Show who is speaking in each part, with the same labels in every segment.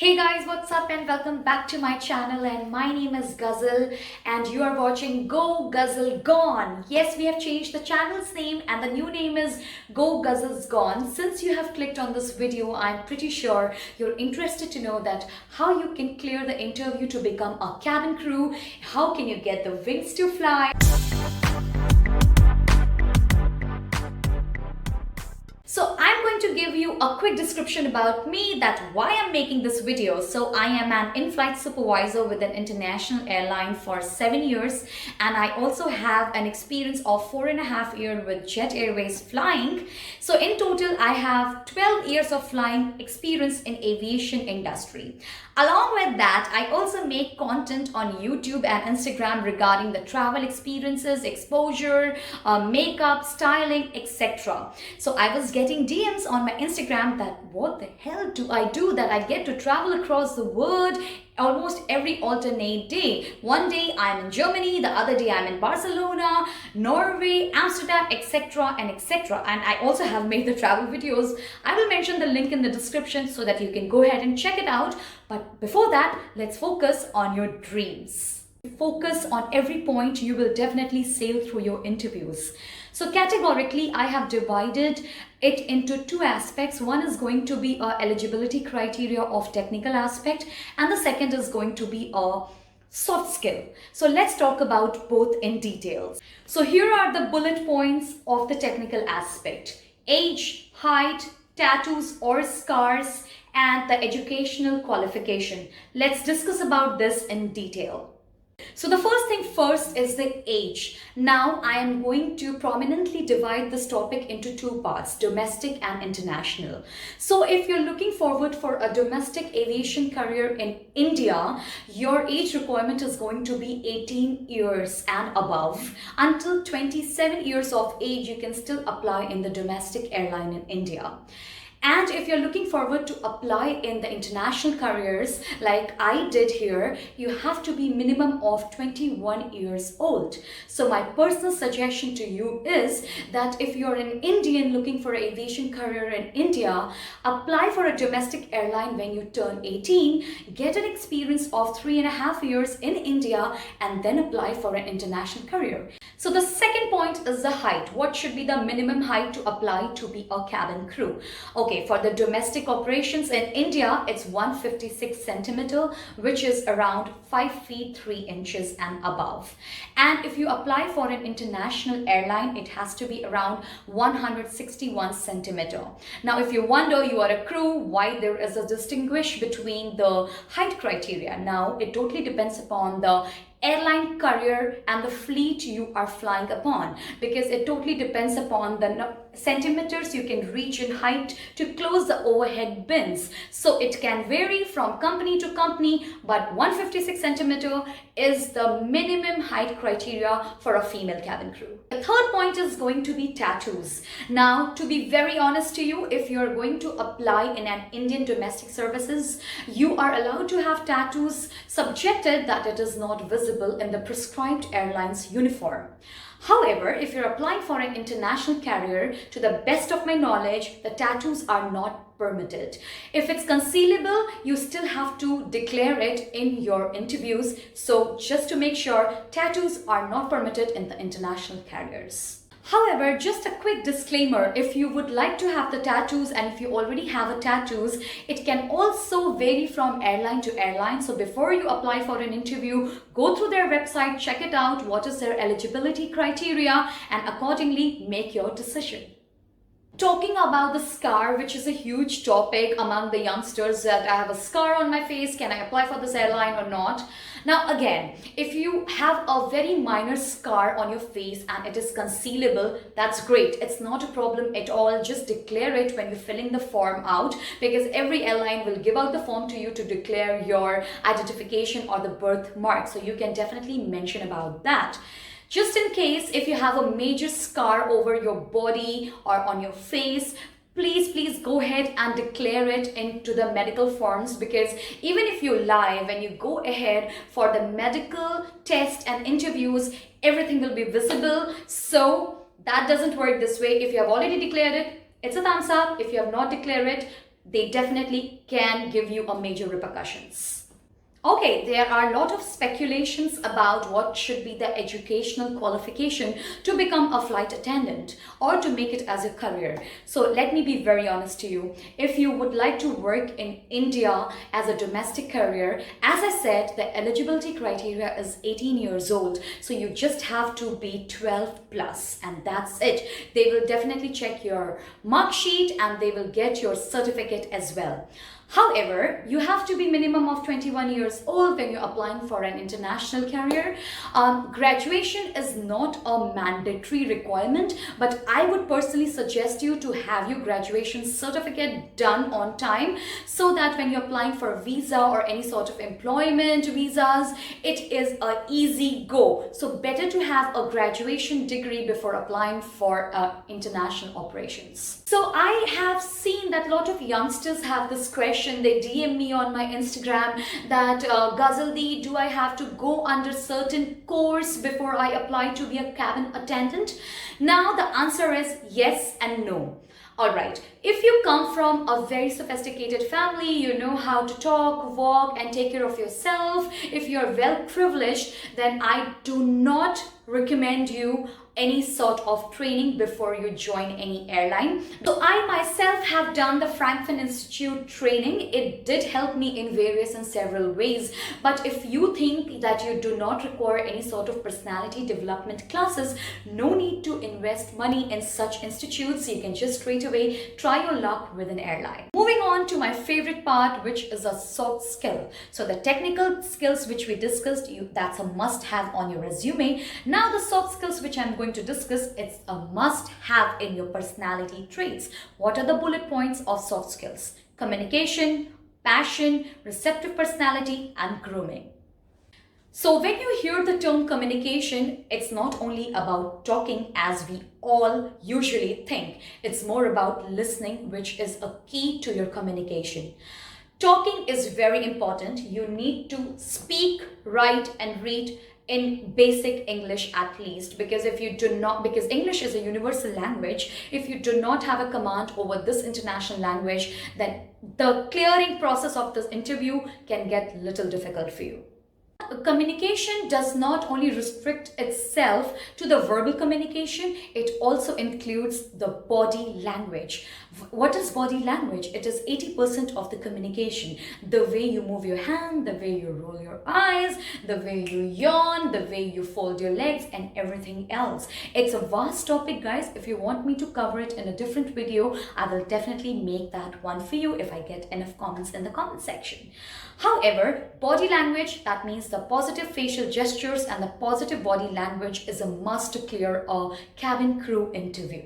Speaker 1: Hey guys, what's up and welcome back to my channel, and my name is Ghazal and you are watching Go Ghazal Gone. Yes, we have changed the channel's name and the new name is Go Ghazal's Gone. Since you have clicked on this video, I'm pretty sure you're interested to know that how you can clear the interview to become a cabin crew, how can you get the wings to fly. So I'm going to give you a quick description about me, that why I'm making this video. So I am an in-flight supervisor with an international airline for 7 years, and I also have an experience of 4.5 years with Jet Airways flying. So in total, I have 12 years of flying experience in aviation industry. Along with that, I also make content on YouTube and Instagram regarding the travel experiences, exposure, makeup, styling, etc. So I was getting DMs on my Instagram that what the hell do I do that I get to travel across the world almost every alternate day. One day I'm in Germany, the other day I'm in Barcelona, Norway, Amsterdam, etc. and etc. And I also have made the travel videos. I will mention the link in the description so that you can go ahead and check it out. But before that, let's focus on your dreams. Focus on every point, you will definitely sail through your interviews. So categorically, I have divided it into two aspects. One is going to be a eligibility criteria of technical aspect, and the second is going to be a soft skill. So let's talk about both in details. So here are the bullet points of the technical aspect: age, height, tattoos or scars, and the educational qualification. Let's discuss about this in detail. So the first thing first is the age. Now I am going to prominently divide this topic into two parts, domestic and international. So if you're looking forward for a domestic aviation career in India, your age requirement is going to be 18 years and above. Until 27 years of age, you can still apply in the domestic airline in India. And if you're looking forward to apply in the international careers like I did here, you have to be minimum of 21 years old. So my personal suggestion to you is that if you're an Indian looking for an aviation career in India, apply for a domestic airline when you turn 18, get an experience of 3.5 years in India, and then apply for an international career. So the second point is the height. What should be the minimum height to apply to be a cabin crew? Okay, for the domestic operations in India, it's 156 centimeter, which is around 5 feet 3 inches and above. And if you apply for an international airline, it has to be around 161 centimeter. Now, if you wonder, you are a crew, why there is a distinguish between the height criteria? Now, it totally depends upon the airline career and the fleet you are flying upon, because it totally depends upon the centimeters you can reach in height to close the overhead bins. So it can vary from company to company, but 156 centimeter is the minimum height criteria for a female cabin crew. The third point is going to be tattoos. Now, to be very honest to you, if you're going to apply in an Indian domestic services, you are allowed to have tattoos, subjected that it is not visible in the prescribed airline's uniform. However, if you're applying for an international carrier, to the best of my knowledge, the tattoos are not permitted. If it's concealable, you still have to declare it in your interviews. So just to make sure, tattoos are not permitted in the international carriers. However, just a quick disclaimer, if you would like to have the tattoos and if you already have a tattoos, it can also vary from airline to airline. So before you apply for an interview, go through their website, check it out, what is their eligibility criteria, and accordingly make your decision. Talking about the scar, which is a huge topic among the youngsters, that I have a scar on my face, can I apply for this airline or not? Now again, if you have a very minor scar on your face and it is concealable, that's great. It's not a problem at all. Just declare it when you're filling the form out, because every airline will give out the form to you to declare your identification or the birthmark. So you can definitely mention about that. Just in case, if you have a major scar over your body or on your face, please go ahead and declare it into the medical forms, because even if you lie, when you go ahead for the medical test and interviews, everything will be visible. So that doesn't work this way. If you have already declared it, it's a thumbs up. If you have not declared it, they definitely can give you a major repercussions. Okay, there are a lot of speculations about what should be the educational qualification to become a flight attendant or to make it as a career. So let me be very honest to you. If you would like to work in India as a domestic career, as I said, the eligibility criteria is 18 years old. So you just have to be 12 plus and that's it. They will definitely check your mark sheet and they will get your certificate as well. However, you have to be minimum of 21 years old when you're applying for an international career. Graduation is not a mandatory requirement, but I would personally suggest you to have your graduation certificate done on time so that when you're applying for a visa or any sort of employment visas, it is an easy go. So better to have a graduation degree before applying for international operations. So I have seen that a lot of youngsters have this question. They DM me on my Instagram that Ghazaldi, do I have to go under certain course before I apply to be a cabin attendant? Now the answer is yes and no. Alright, if you come from a very sophisticated family, you know how to talk, walk and take care of yourself, if you're well privileged, then I do not recommend you any sort of training before you join any airline. So I myself have done the Frankfurt Institute training. It did help me in various and several ways. But if you think that you do not require any sort of personality development classes, no need to invest money in such institutes. You can just straight away try your luck with an airline. Moving on to my favorite part, which is a soft skill. So the technical skills which we discussed, that's a must have on your resume. Now the soft skills which I'm going to discuss, it's a must have in your personality traits. What are the bullet points of soft skills? Communication, passion, receptive personality, and grooming. So when you hear the term communication, it's not only about talking as we all usually think. It's more about listening, which is a key to your communication. Talking is very important. You need to speak, write, and read in basic English at least, because if you do not, because English is a universal language, if you do not have a command over this international language, then the clearing process of this interview can get little difficult for you. Communication does not only restrict itself to the verbal communication, it also includes the body language. What is body language? It is 80% of the communication. The way you move your hand, the way you roll your eyes, the way you yawn, the way you fold your legs, and everything else. It's a vast topic, guys. If you want me to cover it in a different video, I will definitely make that one for you if I get enough comments in the comment section. However, body language, that means the positive facial gestures and the positive body language is a must to clear a cabin crew interview.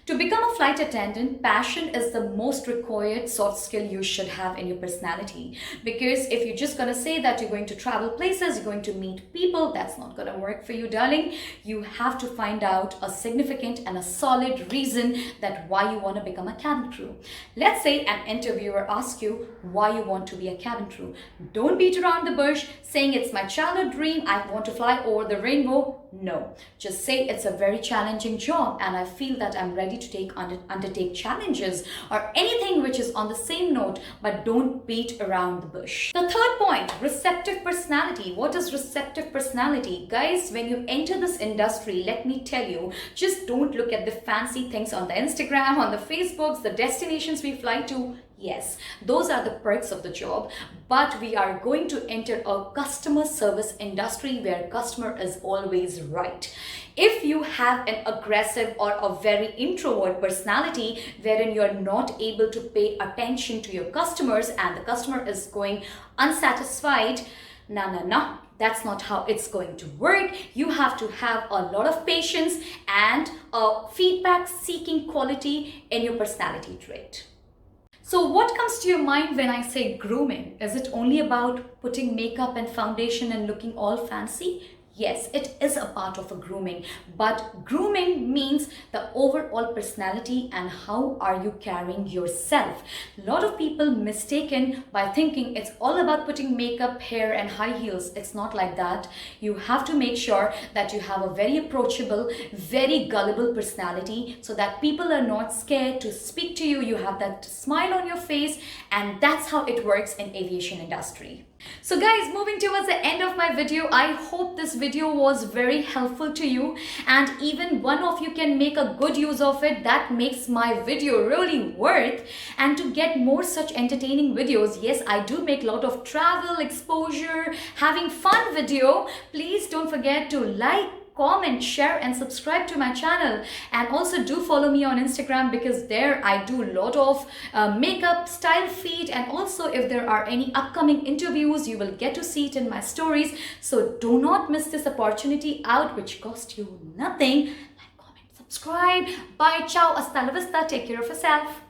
Speaker 1: To become a flight attendant, passion is the most required soft skill you should have in your personality. Because if you're just going to say that you're going to travel places, you're going to meet people, that's not going to work for you, darling. You have to find out a significant and a solid reason that why you want to become a cabin crew. Let's say an interviewer asks you why you want to be a cabin crew. Don't beat around the bush saying it's my childhood dream, I want to fly over the rainbow. No, just say it's a very challenging job and I feel that I'm ready to undertake challenges or anything which is on the same note, but don't beat around the bush. The third point, receptive personality. What is receptive personality? Guys, when you enter this industry, let me tell you, just don't look at the fancy things on the Instagram, on the Facebooks, the destinations we fly to. Yes, those are the perks of the job, but we are going to enter a customer service industry where customer is always right. If you have an aggressive or a very introvert personality wherein you're not able to pay attention to your customers and the customer is going unsatisfied, no. That's not how it's going to work. You have to have a lot of patience and a feedback-seeking quality in your personality trait. So what comes to your mind when I say grooming? Is it only about putting makeup and foundation and looking all fancy? Yes, it is a part of a grooming, but grooming means the overall personality and how are you carrying yourself. A lot of people mistaken by thinking it's all about putting makeup, hair and high heels. It's not like that. You have to make sure that you have a very approachable, very gullible personality so that people are not scared to speak to you. You have that smile on your face, and that's how it works in aviation industry. So guys, moving towards the end of my video, I hope this video was very helpful to you, and even one of you can make a good use of it. That makes my video really worth. And to get more such entertaining videos, yes, I do make a lot of travel, exposure, having fun video. Please don't forget to like, comment, share and subscribe to my channel, and also do follow me on Instagram because there I do a lot of makeup, style feed, and also if there are any upcoming interviews, you will get to see it in my stories. So do not miss this opportunity out, which cost you nothing. Like, comment, subscribe. Bye, ciao, hasta la vista, take care of yourself.